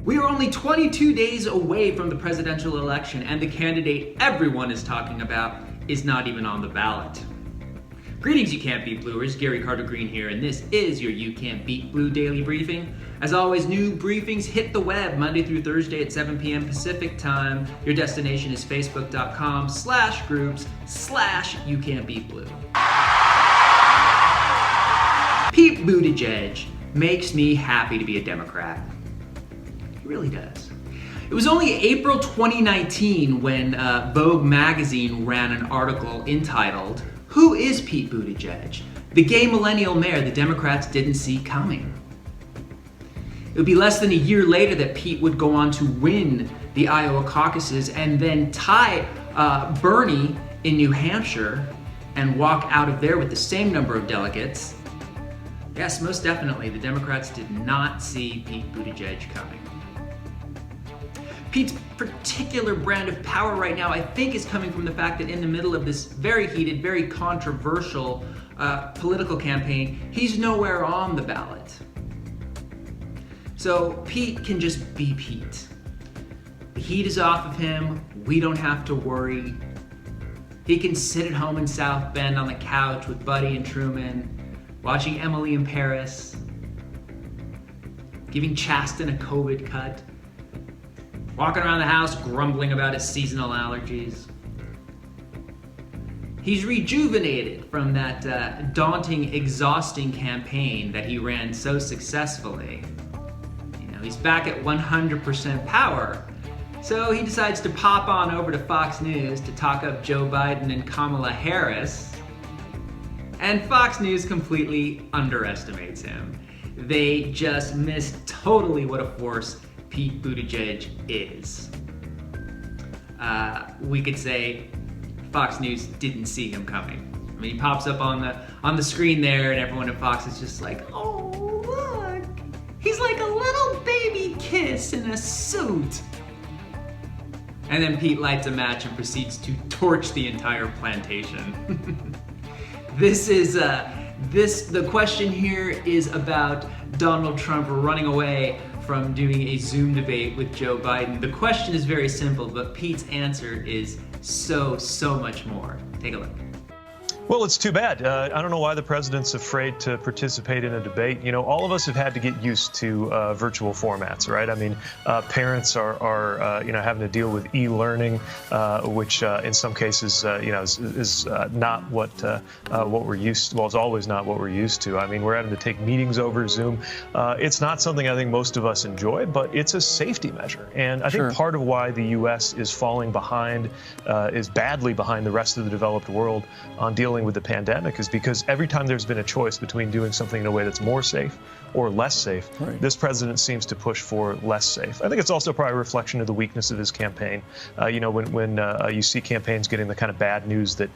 We are only 22 days away from the presidential election, and the candidate everyone is talking about is not even on the ballot. Greetings, You Can't Beat Bluers. Gary Carter Green here, and this is your You Can't Beat Blue Daily Briefing. As always, new briefings hit the web Monday through Thursday at 7 p.m. Pacific time. Your destination is facebook.com/groups/You Can't Beat Blue. Pete Buttigieg makes me happy to be a Democrat. He really does. It was only April 2019 when Vogue magazine ran an article entitled, "Who is Pete Buttigieg? The gay millennial mayor the Democrats didn't see coming." It would be less than a year later that Pete would go on to win the Iowa caucuses and then tie Bernie in New Hampshire and walk out of there with the same number of delegates. Yes, most definitely, the Democrats did not see Pete Buttigieg coming. Pete's particular brand of power right now, I think, is coming from the fact that in the middle of this very heated, very controversial political campaign, he's nowhere on the ballot. So Pete can just be Pete. The heat is off of him. We don't have to worry. He can sit at home in South Bend on the couch with Buddy and Truman, watching Emily in Paris, giving Chasten a COVID cut, walking around the house grumbling about his seasonal allergies. He's rejuvenated from that daunting, exhausting campaign that he ran so successfully. You know, he's back at 100% power, so he decides to pop on over to Fox News to talk up Joe Biden and Kamala Harris, and Fox News completely underestimates him. They just missed totally what a force Pete Buttigieg is. We could say Fox News didn't see him coming. I mean, he pops up on the screen there, and everyone at Fox is just like, "Oh, look, he's like a little baby kiss in a suit." And then Pete lights a match and proceeds to torch the entire plantation. The question here is about Donald Trump running away from doing a Zoom debate with Joe Biden. The question is very simple, but Pete's answer is so much more. Take a look. Well, it's too bad. I don't know why the president's afraid to participate in a debate. You know, all of us have had to get used to virtual formats, right? I mean, parents are having to deal with e-learning, which in some cases, is not what we're used to. Well, it's always not what we're used to. I mean, we're having to take meetings over Zoom. It's not something I think most of us enjoy, but it's a safety measure. And I think part of why the U.S. is falling behind, is badly behind the rest of the developed world on dealing with the pandemic is because every time there's been a choice between doing something in a way that's more safe or less safe, this president seems to push for less safe. I think it's also probably a reflection of the weakness of his campaign. When you see campaigns getting the kind of bad news that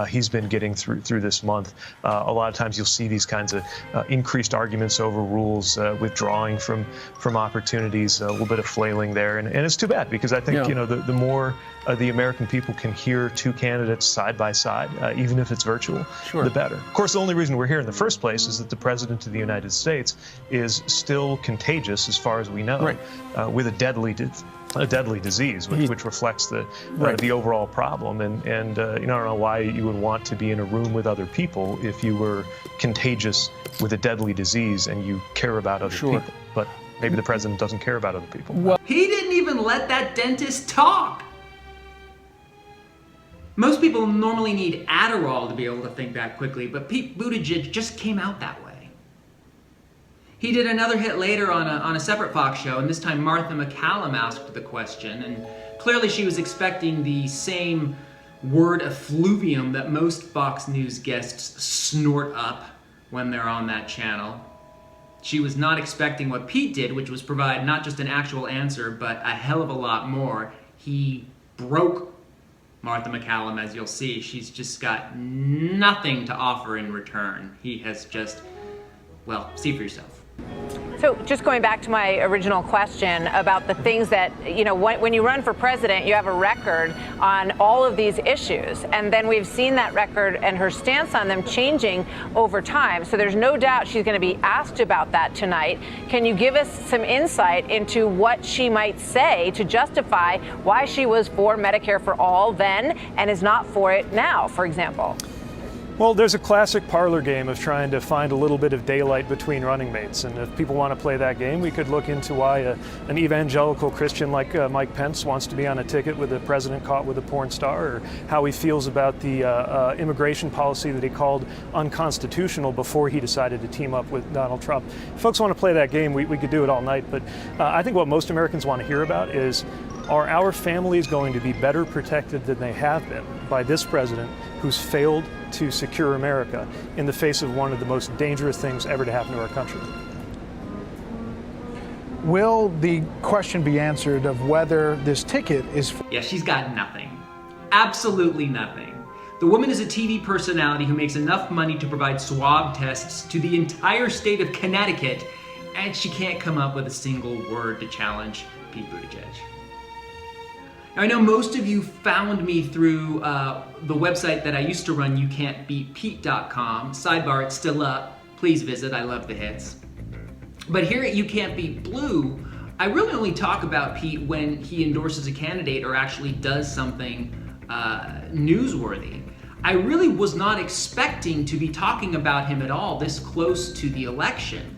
he's been getting through this month, a lot of times you'll see these kinds of increased arguments over rules, withdrawing from opportunities, a little bit of flailing there, and it's too bad because I think the more the American people can hear two candidates side by side, even if it's virtual, the better. Of course, the only reason we're here in the first place is that the president of the United States is still contagious, as far as we know, with a deadly disease, which reflects the overall problem. And I don't know why you would want to be in a room with other people if you were contagious with a deadly disease and you care about other people. But maybe the president doesn't care about other people. Well, he didn't even let that dentist talk. Most people normally need Adderall to be able to think that quickly, but Pete Buttigieg just came out that way. He did another hit later on a separate Fox show, and this time Martha McCallum asked the question, and clearly she was expecting the same word effluvium that most Fox News guests snort up when they're on that channel. She was not expecting what Pete did, which was provide not just an actual answer, but a hell of a lot more. He broke Martha McCallum, as you'll see. She's just got nothing to offer in return. He has just, well, see for yourself. So just going back to my original question about the things that, when you run for president, you have a record on all of these issues. And then we've seen that record and her stance on them changing over time. So there's no doubt she's going to be asked about that tonight. Can you give us some insight into what she might say to justify why she was for Medicare for all then and is not for it now, for example? Well, there's a classic parlor game of trying to find a little bit of daylight between running mates. And if people want to play that game, we could look into why an evangelical Christian like Mike Pence wants to be on a ticket with the president caught with a porn star, or how he feels about the immigration policy that he called unconstitutional before he decided to team up with Donald Trump. If folks want to play that game, we could do it all night. But I think what most Americans want to hear about is, are our families going to be better protected than they have been by this president who's failed to secure America in the face of one of the most dangerous things ever to happen to our country? Will the question be answered of whether this ticket is... Yeah, she's got nothing. Absolutely nothing. The woman is a TV personality who makes enough money to provide swab tests to the entire state of Connecticut, and she can't come up with a single word to challenge Pete Buttigieg. Now, I know most of you found me through the website that I used to run, youcan'tbeatpete.com. Sidebar, it's still up. Please visit, I love the hits. But here at You Can't Beat Blue, I really only talk about Pete when he endorses a candidate or actually does something newsworthy. I really was not expecting to be talking about him at all this close to the election.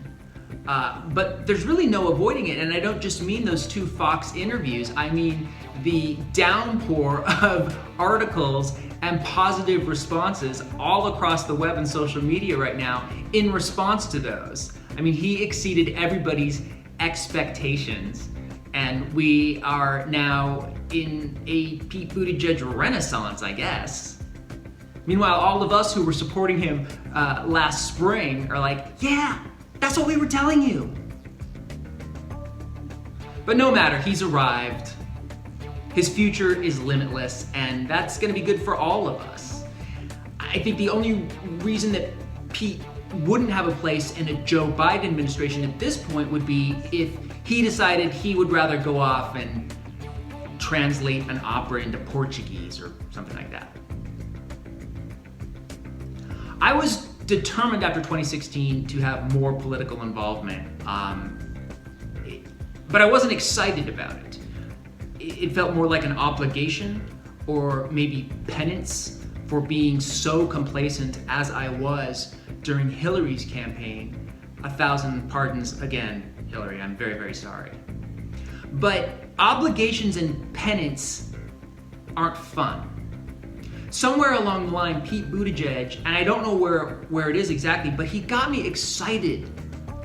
But there's really no avoiding it, and I don't just mean those 2 Fox interviews. I mean the downpour of articles and positive responses all across the web and social media right now in response to those. I mean, he exceeded everybody's expectations, and we are now in a Pete Buttigieg Renaissance, I guess. Meanwhile, all of us who were supporting him last spring are like, yeah, that's what we were telling you. But no matter, he's arrived. His future is limitless, and that's going to be good for all of us. I think the only reason that Pete wouldn't have a place in a Joe Biden administration at this point would be if he decided he would rather go off and translate an opera into Portuguese or something like that. I was determined after 2016 to have more political involvement, but I wasn't excited about it. It felt more like an obligation or maybe penance for being so complacent as I was during Hillary's campaign. 1,000 pardons again, Hillary, I'm very, very sorry. But obligations and penance aren't fun. Somewhere along the line, Pete Buttigieg, and I don't know where it is exactly, but he got me excited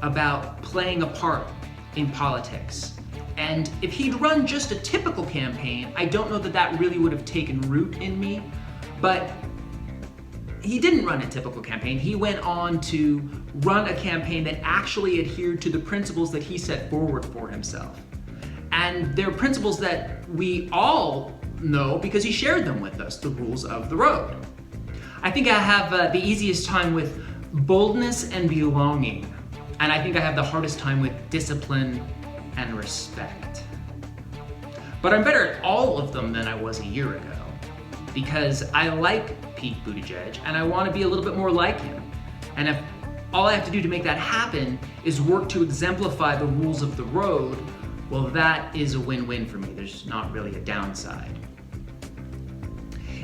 about playing a part in politics. And if he'd run just a typical campaign, I don't know that really would have taken root in me. But he didn't run a typical campaign. He went on to run a campaign that actually adhered to the principles that he set forward for himself. And they're principles that we all know because he shared them with us, the rules of the road. I think I have the easiest time with boldness and belonging, and I think I have the hardest time with discipline and respect. But I'm better at all of them than I was a year ago, because I like Pete Buttigieg and I want to be a little bit more like him. And if all I have to do to make that happen is work to exemplify the rules of the road, well, that is a win-win for me. There's not really a downside.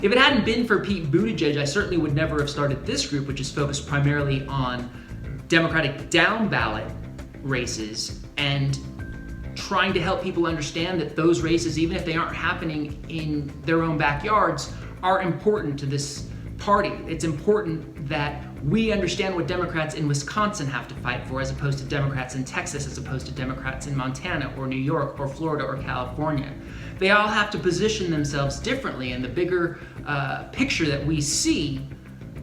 If it hadn't been for Pete Buttigieg, I certainly would never have started this group, which is focused primarily on Democratic down-ballot races and trying to help people understand that those races, even if they aren't happening in their own backyards, are important to this party. It's important that we understand what Democrats in Wisconsin have to fight for as opposed to Democrats in Texas, as opposed to Democrats in Montana or New York or Florida or California. They all have to position themselves differently in the bigger picture that we see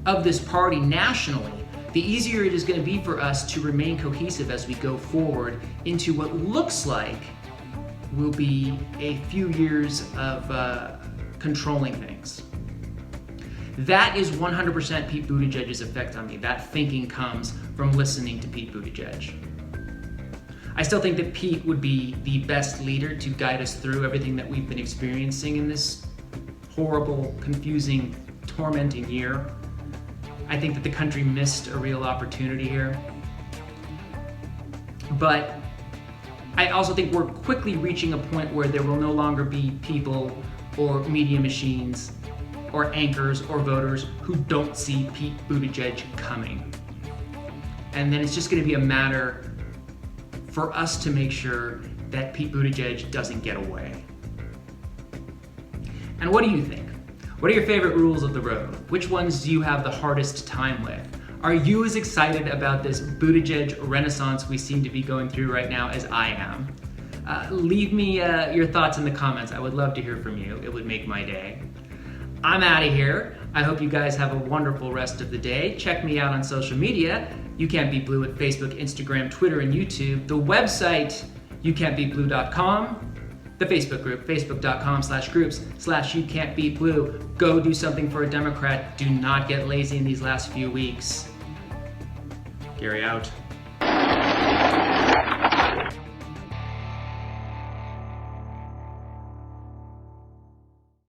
of this party nationally. The easier it is going to be for us to remain cohesive as we go forward into what looks like will be a few years of controlling things. That is 100% Pete Buttigieg's effect on me. That thinking comes from listening to Pete Buttigieg. I still think that Pete would be the best leader to guide us through everything that we've been experiencing in this horrible, confusing, tormenting year. I think that the country missed a real opportunity here. But I also think we're quickly reaching a point where there will no longer be people or media machines or anchors or voters who don't see Pete Buttigieg coming. And then it's just going to be a matter for us to make sure that Pete Buttigieg doesn't get away. And what do you think? What are your favorite rules of the road? Which ones do you have the hardest time with? Are you as excited about this Buttigieg Renaissance we seem to be going through right now as I am? Leave me your thoughts in the comments. I would love to hear from you. It would make my day. I'm out of here. I hope you guys have a wonderful rest of the day. Check me out on social media. You Can't Be Blue at Facebook, Instagram, Twitter, and YouTube. The website, youcan'tbeatblue.com. The Facebook group, facebook.com/groups/youcan'tbeatblue. Go do something for a Democrat. Do not get lazy in these last few weeks. Gary out.